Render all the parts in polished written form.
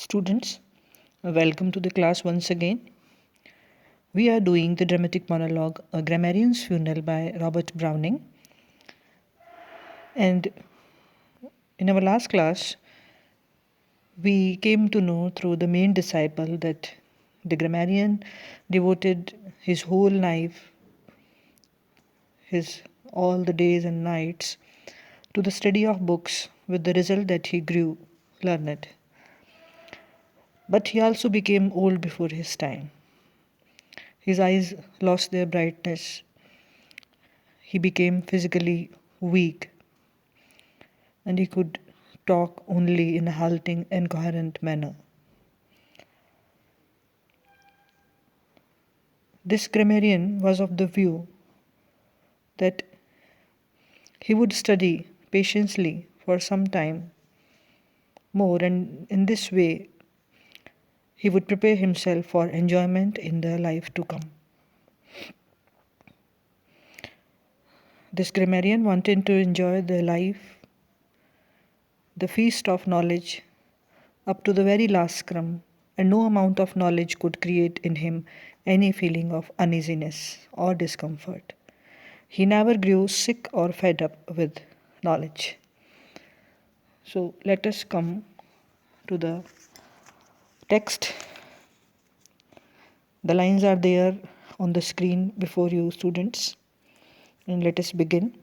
Students, welcome to the class once again. We are doing the dramatic monologue A Grammarian's Funeral by Robert Browning. And in our last class, we came to know through the main disciple that the grammarian devoted his whole life, his all the days and nights, to the study of books with the result that he grew learned. But he also became old before his time. His eyes lost their brightness. He became physically weak, and he could talk only in a halting, incoherent manner. This grammarian was of the view that he would study patiently for some time more, and in this way, he would prepare himself for enjoyment in the life to come. This grammarian wanted to enjoy the life, the feast of knowledge, up to the very last crumb, and no amount of knowledge could create in him any feeling of uneasiness or discomfort. He never grew sick or fed up with knowledge. So let us come to the text. The lines are there on the screen before you, students. And let us begin.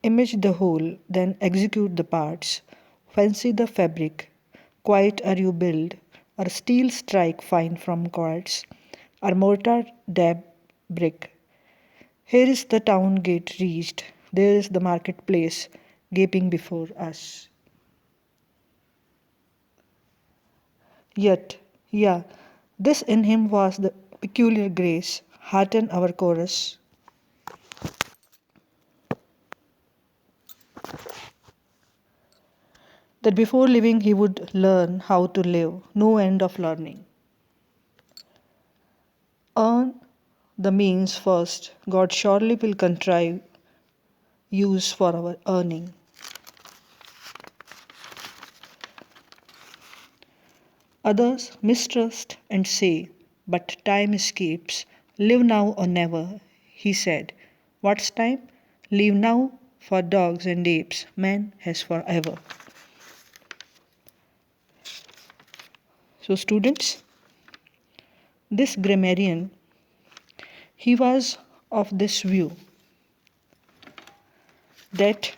Image the whole, then execute the parts. Fancy the fabric. Quiet are you build, or steel strike fine from quartz, or mortar dab brick. Here is the town gate reached, there is the marketplace gaping before us. Yet, yeah, this in him was the peculiar grace, hearten our chorus. That before living he would learn how to live, no end of learning. Earn the means first, God surely will contrive use for our earning. Others mistrust and say, but time escapes. Live now or never, he said. What's time? Live now for dogs and apes, man has forever. So, students, this grammarian, he was of this view that,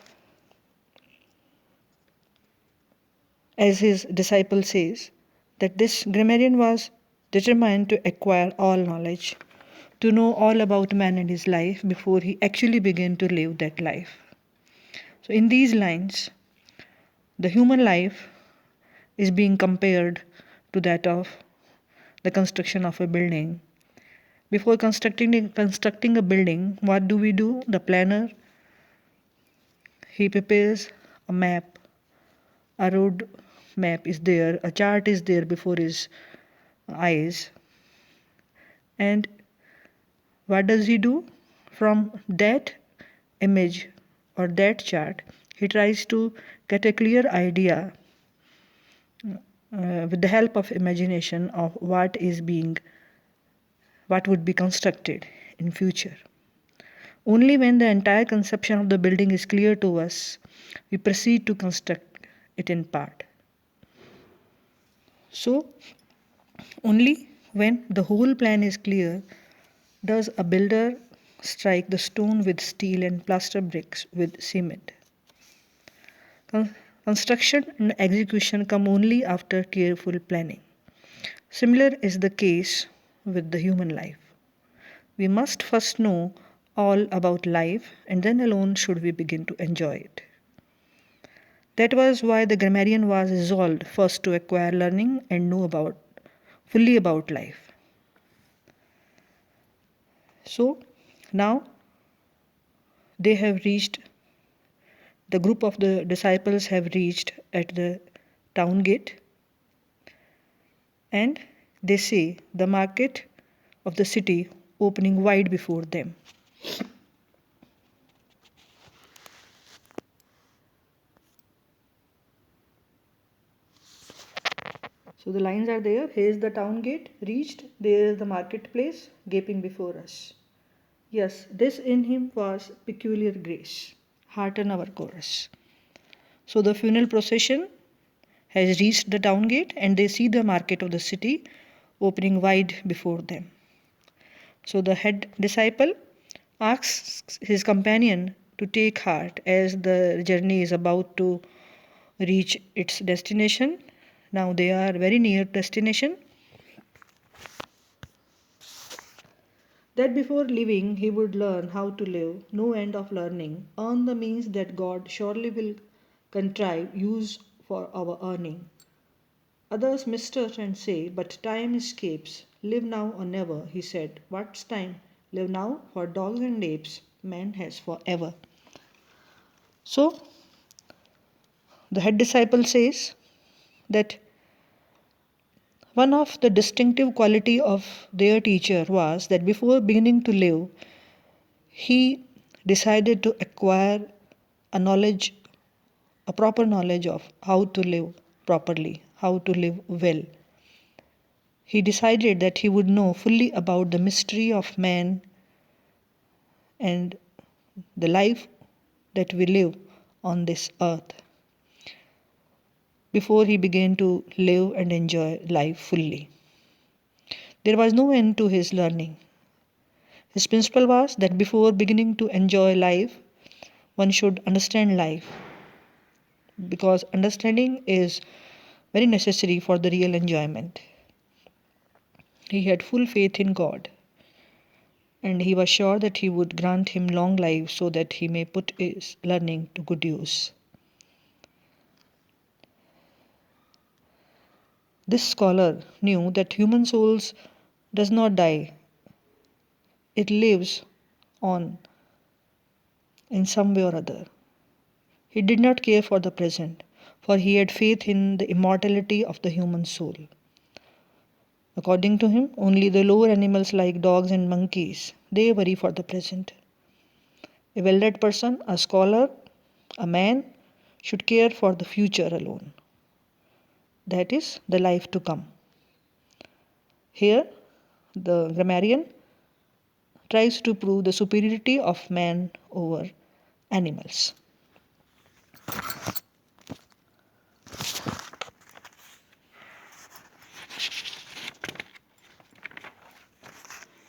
as his disciple says, that this grammarian was determined to acquire all knowledge, to know all about man and his life before he actually began to live that life. So, in these lines, the human life is being compared to that of the construction of a building. Before constructing a building, what do we do? The planner, he prepares a map, a road map is there, a chart is there before his eyes. And what does he do? From that image or that chart, he tries to get a clear idea with the help of imagination of what would be constructed in future. Only when the entire conception of the building is clear to us, we proceed to construct it in part. So, only when the whole plan is clear does a builder strike the stone with steel and plaster bricks with cement. Construction and execution come only after careful planning. Similar is the case with the human life. We must first know all about life, and then alone should we begin to enjoy it. That was why the grammarian was resolved first to acquire learning and know fully about life. So now they have reached, the group of the disciples have reached at the town gate, and they see the market of the city opening wide before them. So the lines are there. Here is the town gate reached, there is the marketplace gaping before us. Yes, this in him was peculiar grace. Hearten our chorus. So the funeral procession has reached the town gate and they see the market of the city opening wide before them. So the head disciple asks his companion to take heart as the journey is about to reach its destination. Now they are very near destination. That before living he would learn how to live, no end of learning, earn the means that God surely will contrive, use for our earning. Others mistrust and say, but time escapes. Live now or never, he said. What's time? Live now, for dogs and apes, man has forever. So, the head disciple says that one of the distinctive quality of their teacher was that before beginning to live, he decided to acquire a knowledge, a proper knowledge of how to live properly, how to live well. He decided that he would know fully about the mystery of man and the life that we live on this earth before he began to live and enjoy life fully. There was no end to his learning. His principle was that before beginning to enjoy life, one should understand life because understanding is very necessary for the real enjoyment. He had full faith in God and he was sure that he would grant him long life so that he may put his learning to good use. This scholar knew that human souls does not die. It lives on in some way or other. He did not care for the present, for he had faith in the immortality of the human soul. According to him, only the lower animals like dogs and monkeys, they worry for the present. A well-read person, a scholar, a man, should care for the future alone. That is the life to come. Here, the grammarian tries to prove the superiority of man over animals.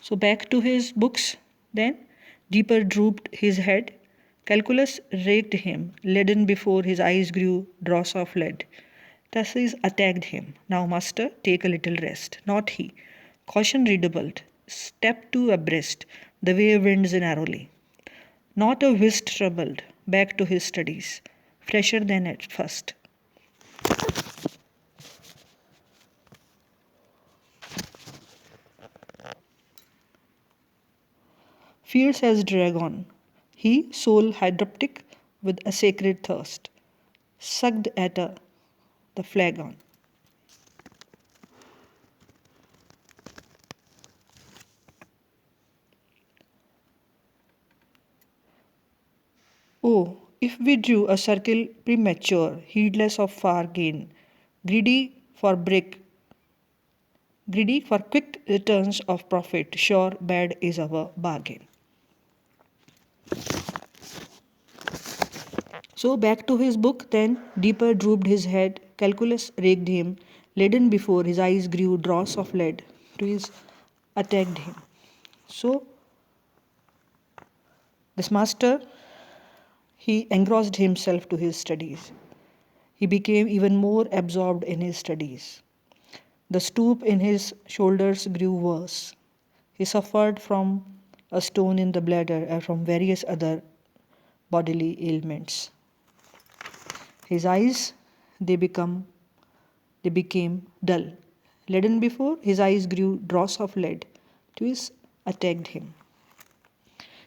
So back to his books then. Deeper drooped his head. Calculus raked him, leaden before his eyes grew dross of lead. Theses attacked him. Now, master, take a little rest. Not he. Caution redoubled. Step two abreast, the way winds narrowly. Not a whist troubled. Back to his studies, fresher than at first. Fierce as dragon, he, soul hydroptic with a sacred thirst, sucked at the flagon. Oh, if we drew a circle premature, heedless of far gain, greedy for break, greedy for quick returns of profit, sure bad is our bargain. So back to his book, then deeper drooped his head, calculus raked him, leaden before his eyes grew dross of lead, to his attacked him. So this master, he engrossed himself to his studies. He became even more absorbed in his studies. The stoop in his shoulders grew worse. He suffered from a stone in the bladder and from various other bodily ailments. His eyes, they become they became dull. Leaden before, his eyes grew dross of lead. Twis attacked him.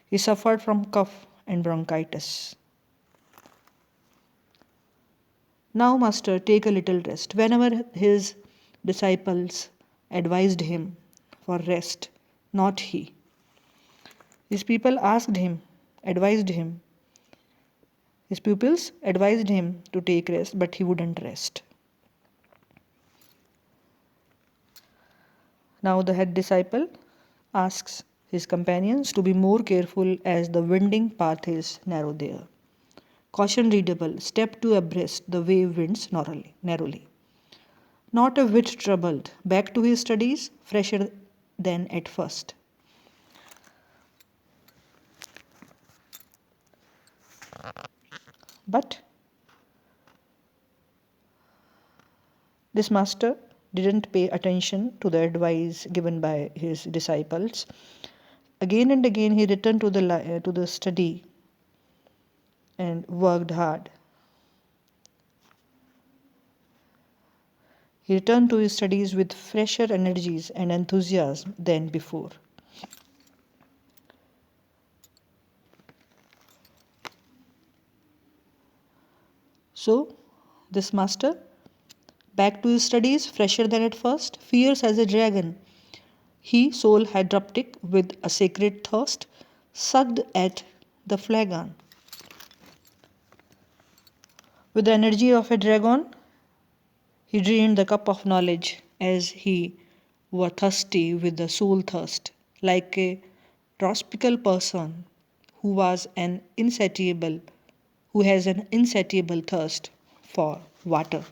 He suffered from cough and bronchitis. Now, master, take a little rest. Whenever his disciples advised him for rest, not he. His people asked him, advised him. His pupils advised him to take rest, but he wouldn't rest. Now the head disciple asks his companions to be more careful as the winding path is narrow there. Caution readable, step two abreast, the wave winds narrowly. Not a whit troubled, back to his studies, fresher than at first. But this master didn't pay attention to the advice given by his disciples. Again and again he returned to the study and worked hard. He returned to his studies with fresher energies and enthusiasm than before. So, this master, back to his studies, fresher than at first, fierce as a dragon, he, soul hydroptic with a sacred thirst, sucked at the flagon. With the energy of a dragon, he drained the cup of knowledge as he were thirsty with the soul thirst, like a tropical person who was an insatiable, who has an insatiable thirst for water.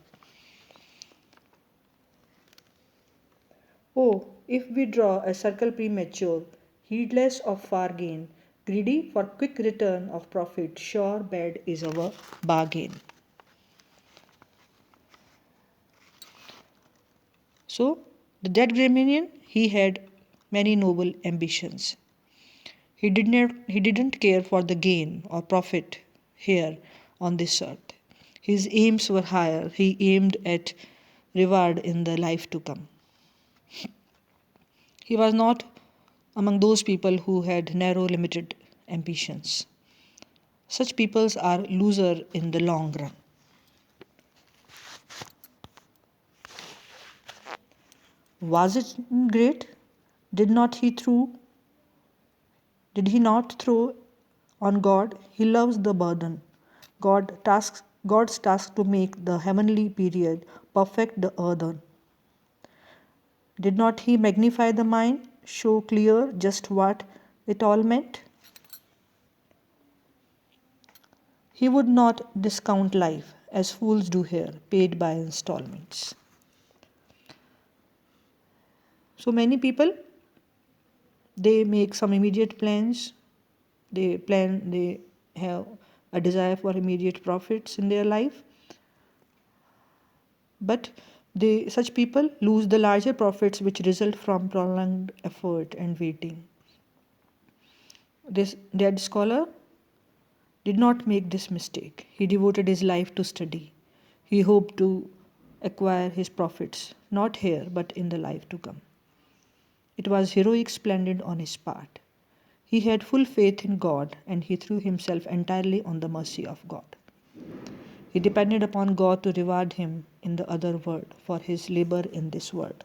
Oh, if we draw a circle premature, heedless of far gain, greedy for quick return of profit, sure bad is our bargain. So, the dead grammarian, he had many noble ambitions. He didn't care for the gain or profit here on this earth. His aims were higher. He aimed at reward in the life to come. He was not among those people who had narrow, limited ambitions. Such peoples are loser in the long run. Was it great? Did not he through did he not throw on God? He loves the burden. God's task to make the heavenly period perfect the earthen. Did not he magnify the mind, show clear just what it all meant? He would not discount life as fools do here, paid by installments. So many people, they make some immediate plans, they have a desire for immediate profits in their life, but such people lose the larger profits which result from prolonged effort and waiting. This dead scholar did not make this mistake. He devoted his life to study. He hoped to acquire his profits, not here, but in the life to come. It was heroic splendid on his part. He had full faith in God and he threw himself entirely on the mercy of God. He depended upon God to reward him in the other world for his labor in this world.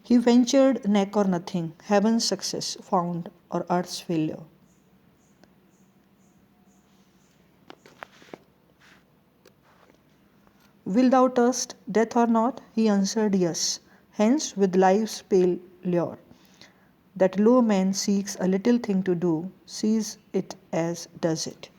He ventured neck or nothing, heaven's success found or earth's failure. Wilt thou trust death or not? He answered yes. Hence, with life's pale lure, that low man seeks a little thing to do, sees it as does it.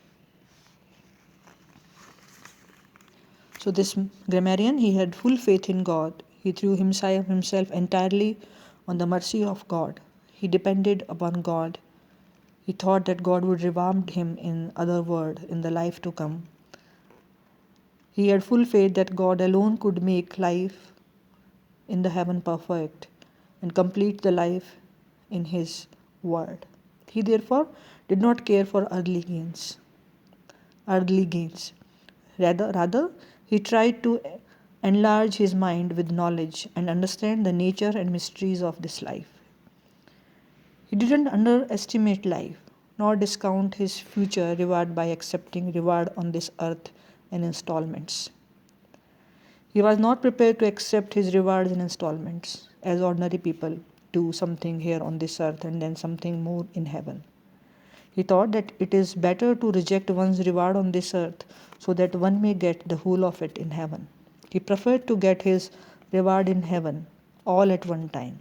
So this grammarian, he had full faith in God. He threw himself entirely on the mercy of God. He depended upon God. He thought that God would reward him in other world, in the life to come. He had full faith that God alone could make life in the heaven perfect and complete the life in his world. He therefore did not care for earthly gains. Rather, he tried to enlarge his mind with knowledge and understand the nature and mysteries of this life. He didn't underestimate life, nor discount his future reward by accepting reward on this earth in installments. He was not prepared to accept his rewards in installments, as ordinary people do something here on this earth and then something more in heaven. He thought that it is better to reject one's reward on this earth so that one may get the whole of it in heaven. He preferred to get his reward in heaven all at one time.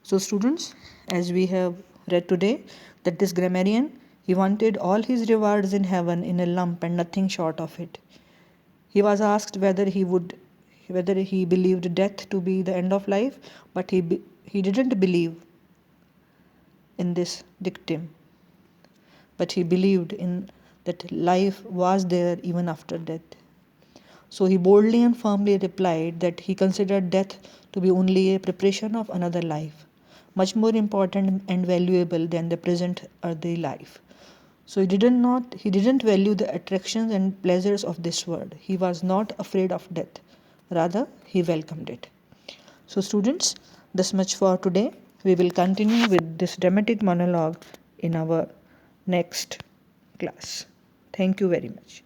So, students, as we have read today, that this grammarian, he wanted all his rewards in heaven in a lump and nothing short of it. He was asked whether he believed death to be the end of life, but he didn't believe in this dictum, but he believed in that life was there even after death. So he boldly and firmly replied that he considered death to be only a preparation of another life, much more important and valuable than the present earthly life. So he didn't value the attractions and pleasures of this world. He was not afraid of death. Rather, he welcomed it. So students, this much for today. We will continue with this dramatic monologue in our next class. Thank you very much.